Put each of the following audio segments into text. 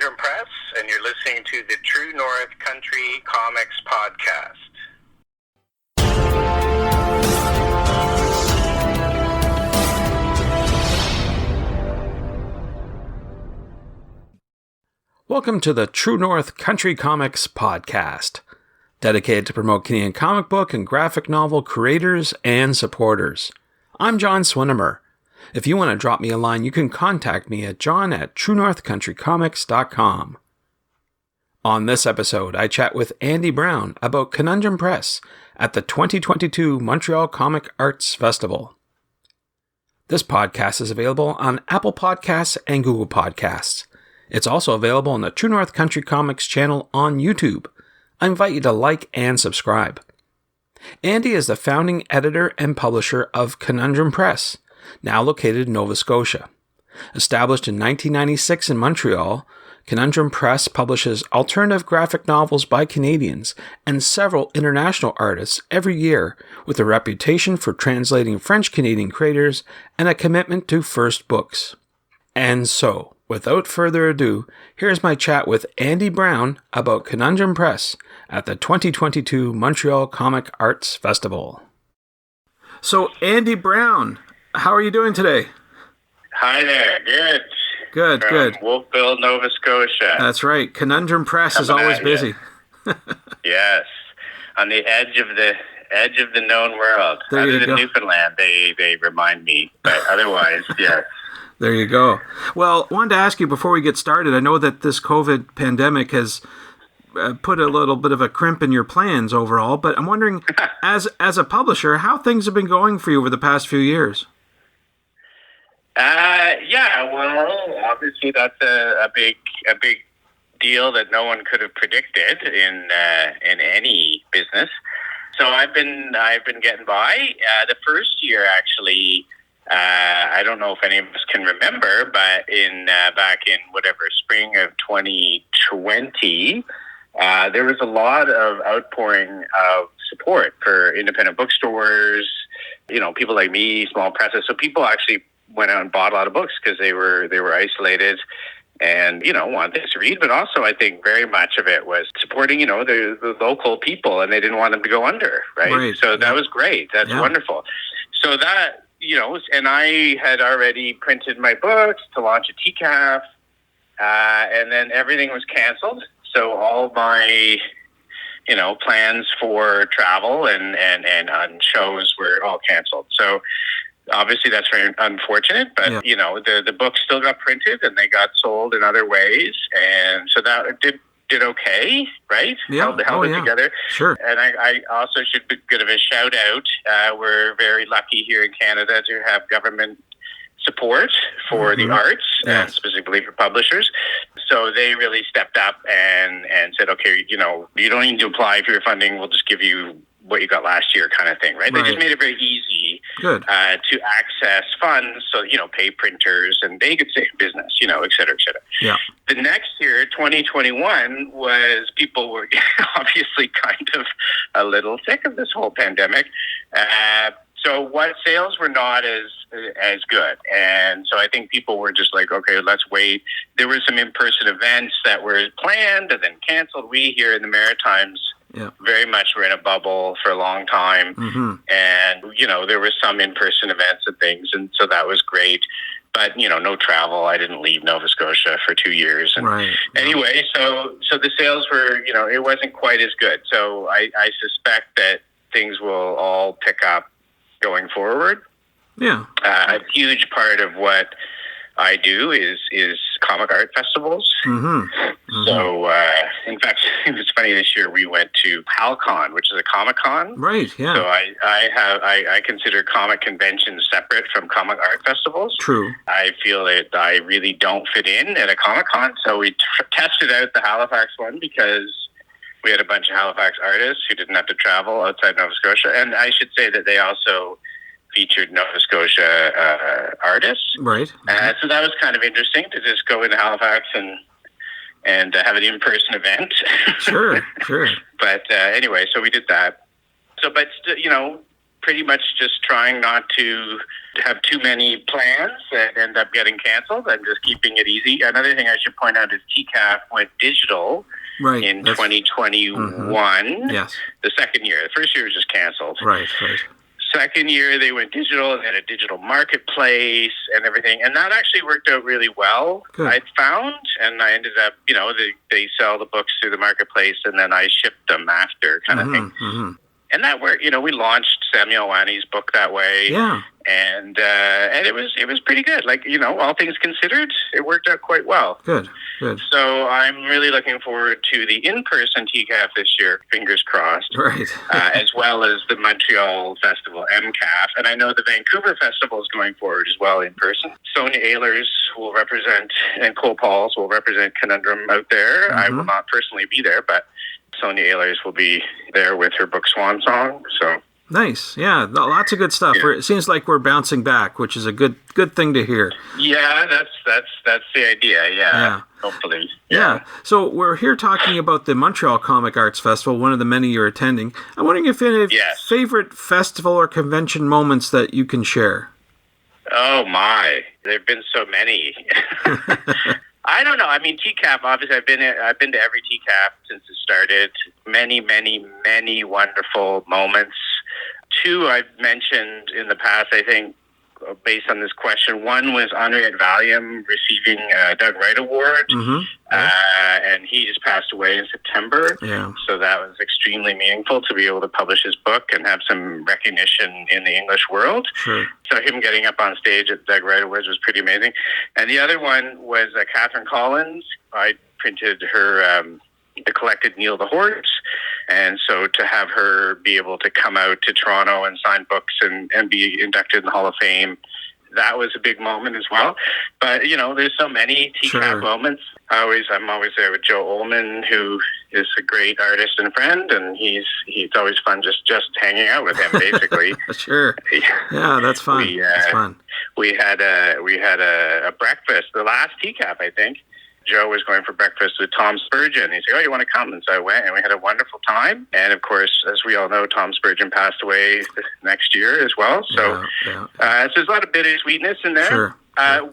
Conundrum Press, and you're listening to the True North Country Comics Podcast. Welcome to the True North Country Comics Podcast, dedicated to promote Canadian comic book and graphic novel creators and supporters. I'm John Swinimer. If you want to drop me a line, you can contact me at john@truenorthcountrycomics.com. On this episode, I chat with Andy Brown about Conundrum Press at the 2022 Montreal Comic Arts Festival. This podcast is available on Apple Podcasts and Google Podcasts. It's also available on the True North Country Comics channel on YouTube. I invite you to like and subscribe. Andy is the founding editor and publisher of Conundrum Press, now located in Nova Scotia. Established in 1996 in Montreal, Conundrum Press publishes alternative graphic novels by Canadians and several international artists every year, with a reputation for translating French-Canadian creators and a commitment to first books. And so, without further ado, here's my chat with Andy Brown about Conundrum Press at the 2022 Montreal Comic Arts Festival. So, Andy Brown, how are you doing today? Hi there. Good. Good, good. Wolfville, Nova Scotia. That's right. Conundrum Press is always busy. Yes. On the edge of the known world. There Other you than go. Newfoundland, they remind me. But otherwise, yes. There you go. Well, I wanted to ask you before we get started, I know that this COVID pandemic has put a little bit of a crimp in your plans overall, but I'm wondering, as a publisher, how things have been going for you over the past few years? Yeah, well, obviously that's a big deal that no one could have predicted in any business. So I've been getting by. The first year, actually, I don't know if any of us can remember, but back in spring of 2020, there was a lot of outpouring of support for independent bookstores, people like me, small presses. So people actually went out and bought a lot of books because they were isolated and, wanted things to read. But also, I think very much of it was supporting, the local people, and they didn't want them to go under, right? So that was great. That's wonderful. So that, and I had already printed my books to launch a TCAF, and then everything was canceled. So all my, plans for travel and on shows were all canceled. So obviously that's very unfortunate, but, the books still got printed and they got sold in other ways. And so that did okay, right? Yeah. Held it together. Sure. And I also should give a shout out. We're very lucky here in Canada to have government support for the arts, and specifically for publishers. So they really stepped up and said, okay, you don't need to apply for your funding. We'll just give you what you got last year, kind of thing, right? They just made it very easy to access funds. So, pay printers, and they could stay in business, et cetera, et cetera. Yeah. The next year, 2021, was people were obviously kind of a little sick of this whole pandemic. So what sales were not as good. And so I think people were just like, okay, let's wait. There were some in-person events that were planned and then canceled. We here in the Maritimes very much were in a bubble for a long time. Mm-hmm. And, there were some in-person events and things. And so that was great. But, no travel. I didn't leave Nova Scotia for 2 years. And anyway, so the sales were, it wasn't quite as good. So I suspect that things will all pick up going forward. Yeah. A huge part of what I do is comic art festivals. Mm-hmm. Mm-hmm. So, in fact, it was funny this year we went to PalCon, which is a Comic Con. Right. Yeah. So I consider comic conventions separate from comic art festivals. True. I feel that I really don't fit in at a Comic Con, so we tested out the Halifax one because we had a bunch of Halifax artists who didn't have to travel outside Nova Scotia. And I should say that they also featured Nova Scotia artists. Right. So that was kind of interesting to just go into Halifax and have an in-person event. Sure. But anyway, so we did that. So, but, pretty much just trying not to have too many plans that end up getting canceled. I'm just keeping it easy. Another thing I should point out is TCAF went digital in 2021. Yes. The second year. The first year was just canceled. Right. Second year, they went digital and had a digital marketplace and everything. And that actually worked out really well, I found. And I ended up, they sell the books through the marketplace and then I shipped them after kind of thing. Mm-hmm. And that worked. We launched Samuel Wani's book that way. Yeah. And it was pretty good. Like, all things considered, it worked out quite well. Good. So I'm really looking forward to the in-person TCAF this year, fingers crossed. Right. As well as the Montreal Festival, MCAF. And I know the Vancouver Festival is going forward as well in person. Sonia Ehlers will represent, and Cole Pauls will represent Conundrum out there. Mm-hmm. I will not personally be there, but Sonia Ehlers will be there with her book Swan Song. So nice. Yeah, lots of good stuff. Yeah. It seems like we're bouncing back, which is a good thing to hear. Yeah, that's the idea. Yeah. Hopefully. Yeah. So we're here talking about the Montreal Comic Arts Festival, one of the many you're attending. I'm wondering if you have favorite festival or convention moments that you can share. Oh my, there've been so many. I don't know. I mean, TCAF, obviously, I've been to every TCAF since it started. Many, many, many wonderful moments. Two I've mentioned in the past, I think, based on this question. One was Henriette Valium receiving a Doug Wright Award, and he just passed away in September. Yeah. So that was extremely meaningful to be able to publish his book and have some recognition in the English world. Sure. So him getting up on stage at the Doug Wright Awards was pretty amazing. And the other one was Catherine Collins. I printed her The Collected Neil the Horse. And so to have her be able to come out to Toronto and sign books and be inducted in the Hall of Fame, that was a big moment as well. But, there's so many TCAF moments. I'm always there with Joe Ullman, who is a great artist and friend, and it's always fun just hanging out with him, basically. Sure. Yeah, that's fun. That's fun. We had a breakfast, the last TCAF, I think. Joe was going for breakfast with Tom Spurgeon. He said, "Oh, you want to come?" And so I went, and we had a wonderful time. And of course, as we all know, Tom Spurgeon passed away next year as well. So, so there's a lot of bittersweetness in there. Sure.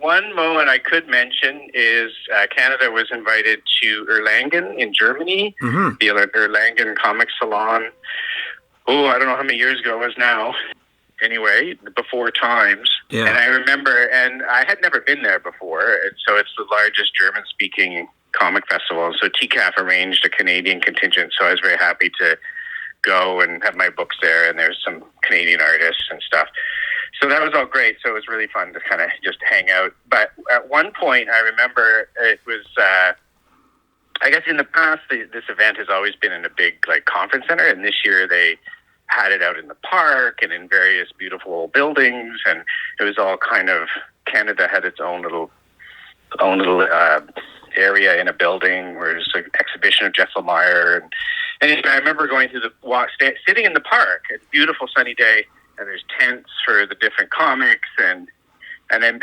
One moment I could mention is Canada was invited to Erlangen in Germany, the Erlangen Comic Salon. I don't know how many years ago it was now. Anyway, before times. Yeah. And I remember, and I had never been there before, and so it's the largest German-speaking comic festival. So TCAF arranged a Canadian contingent, so I was very happy to go and have my books there, and there's some Canadian artists and stuff. So that was all great, so it was really fun to kind of just hang out. But at one point, I remember it was, I guess in the past, this event has always been in a big conference center, and this year they had it out in the park and in various beautiful buildings, and it was all kind of, Canada had its own little area in a building where there's an exhibition of Jeff Lemire. And I remember going to sitting in the park. It's a beautiful sunny day, and there's tents for the different comics, and then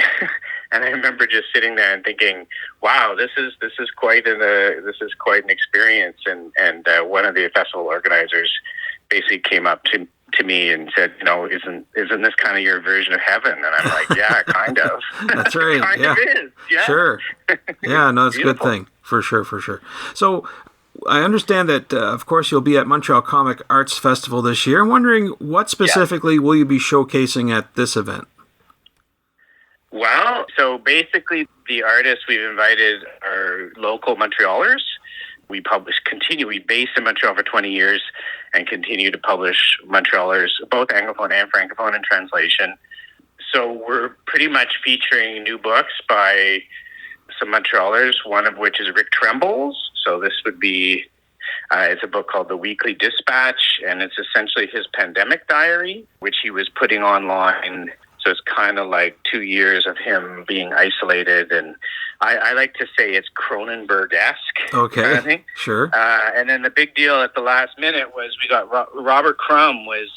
and I remember just sitting there and thinking, wow, this is quite an experience. And one of the festival organizers basically came up to me and said, isn't this kind of your version of heaven? And I'm like, yeah, kind of. That's right. Kind of is. Yeah. Sure. Yeah, no, it's a good thing. For sure. So I understand that, of course, you'll be at Montreal Comic Arts Festival this year. I'm wondering, what specifically will you be showcasing at this event? Well, so basically the artists we've invited are local Montrealers. We base in Montreal for 20 years and continue to publish Montrealers, both Anglophone and Francophone in translation. So we're pretty much featuring new books by some Montrealers, one of which is Rick Tremble's. So this would be, it's a book called The Weekly Dispatch, and it's essentially his pandemic diary, which he was putting online. So it's kind of like 2 years of him being isolated, and I like to say it's Cronenberg-esque. Okay, kind of thing. Sure. And then the big deal at the last minute was we got Robert Crumb was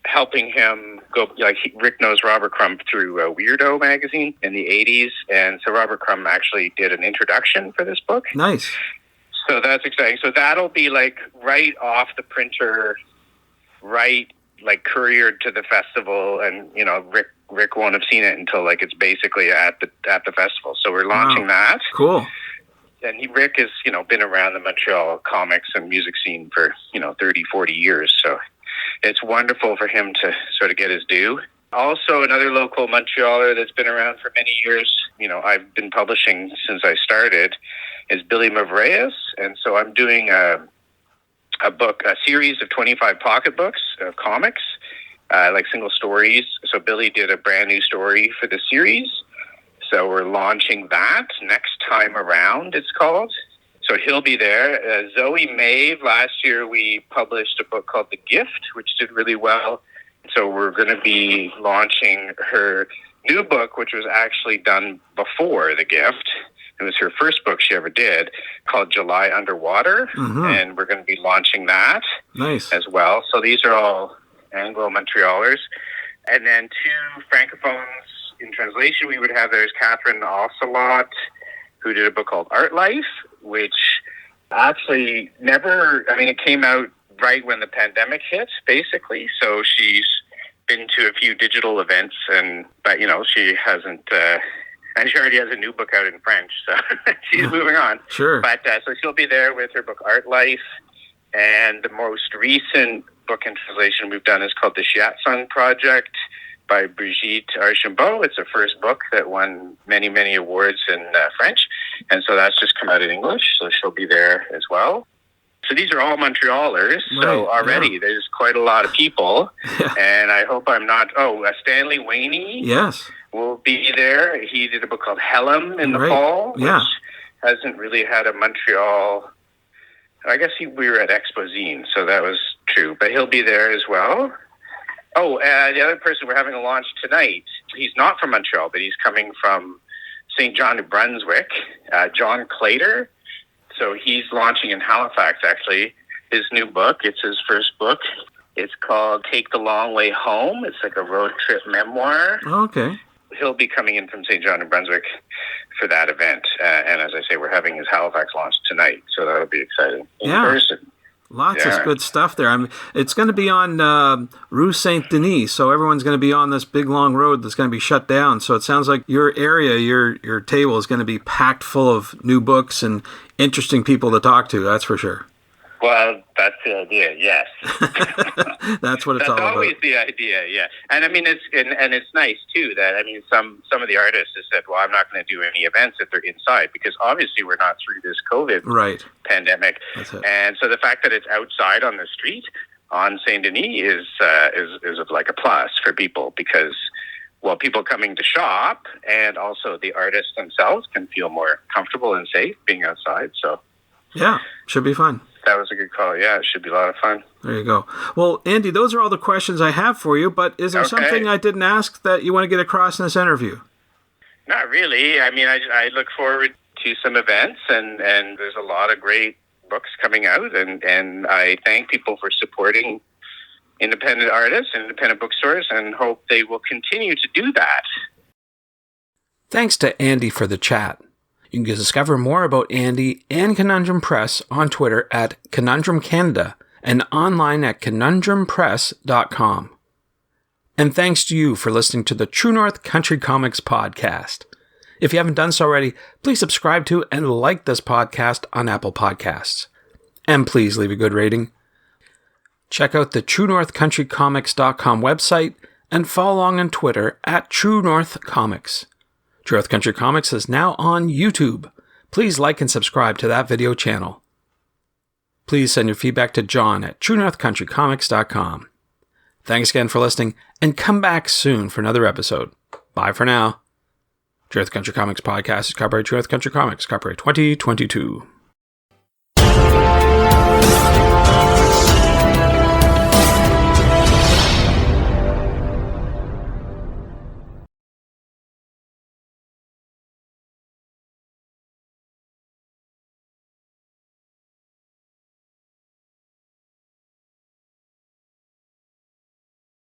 helping him go. Rick knows Robert Crumb through Weirdo magazine in the 80s, and so Robert Crumb actually did an introduction for this book. Nice. So that's exciting. So that'll be right off the printer, right like couriered to the festival, and Rick won't have seen it until like it's basically at the festival. So we're launching that. Cool. And Rick has been around the Montreal comics and music scene for 30, 40 years. So it's wonderful for him to sort of get his due. Also, another local Montrealer that's been around for many years, I've been publishing since I started, is Billy Mavreas. And so I'm doing a series of 25 pocket books of comics, like single stories. So Billy did a brand new story for the series. So we're launching that next time around, it's called. So he'll be there. Zoe Maeve, last year we published a book called The Gift, which did really well. So we're going to be launching her new book, which was actually done before The Gift. It was her first book she ever did, called July Underwater. Mm-hmm. And we're going to be launching that as well. So these are all Anglo-Montrealers. And then two Francophones in translation we would have. There's Catherine Ocelot, who did a book called Art Life, which actually it came out right when the pandemic hit, basically. So she's been to a few digital events, but she hasn't, and she already has a new book out in French, so she's moving on. Sure. But so she'll be there with her book Art Life, and the most recent book in translation we've done is called The Chiat-Sun Project by Brigitte Archambault. It's her first book that won many, many awards in French, and so that's just come out in English, so she'll be there as well. So these are all Montrealers, so already there's quite a lot of people, and I hope I'm not... Stanley Waney will be there. He did a book called Helm in the fall, which hasn't really had a Montreal... I guess we were at Exposine, so that was true, but he'll be there as well. The other person we're having a launch tonight, he's not from Montreal, but he's coming from St. John, New Brunswick, John Clater. So he's launching in Halifax, actually, his new book. It's his first book. It's called Take the Long Way Home. It's like a road trip memoir. Okay. He'll be coming in from St. John, New Brunswick for that event. And as I say, we're having his Halifax launch tonight, so that'll be exciting in person. Lots of good stuff there. It's going to be on Rue Saint-Denis, so everyone's going to be on this big, long road that's going to be shut down. So it sounds like your area, your table is going to be packed full of new books and interesting people to talk to, that's for sure. Well, that's the idea, yes. That's what it's all about. That's always the idea, yeah. And it's nice too that some of the artists have said, well, I'm not going to do any events if they're inside, because obviously we're not through this COVID pandemic. That's it. And so the fact that it's outside on the street on Saint Denis is like a plus for people, because people coming to shop and also the artists themselves can feel more comfortable and safe being outside. So yeah, should be fun. That was a good call. Yeah, it should be a lot of fun. There you go. Well, Andy, those are all the questions I have for you, but is there something I didn't ask that you want to get across in this interview? Not really. I look forward to some events, and there's a lot of great books coming out, and I thank people for supporting independent artists and independent bookstores, and hope they will continue to do that. Thanks to Andy for the chat. You can discover more about Andy and Conundrum Press on Twitter at Conundrum Canada and online at conundrumpress.com. And thanks to you for listening to the True North Country Comics podcast. If you haven't done so already, please subscribe to and like this podcast on Apple Podcasts. And please leave a good rating. Check out the TrueNorthCountryComics.com website and follow along on Twitter at True North Comics. True North Country Comics is now on YouTube. Please like and subscribe to that video channel. Please send your feedback to John at TrueNorthCountryComics.com. Thanks again for listening, and come back soon for another episode. Bye for now. True North Country Comics Podcast is copyright True North Country Comics, copyright 2022.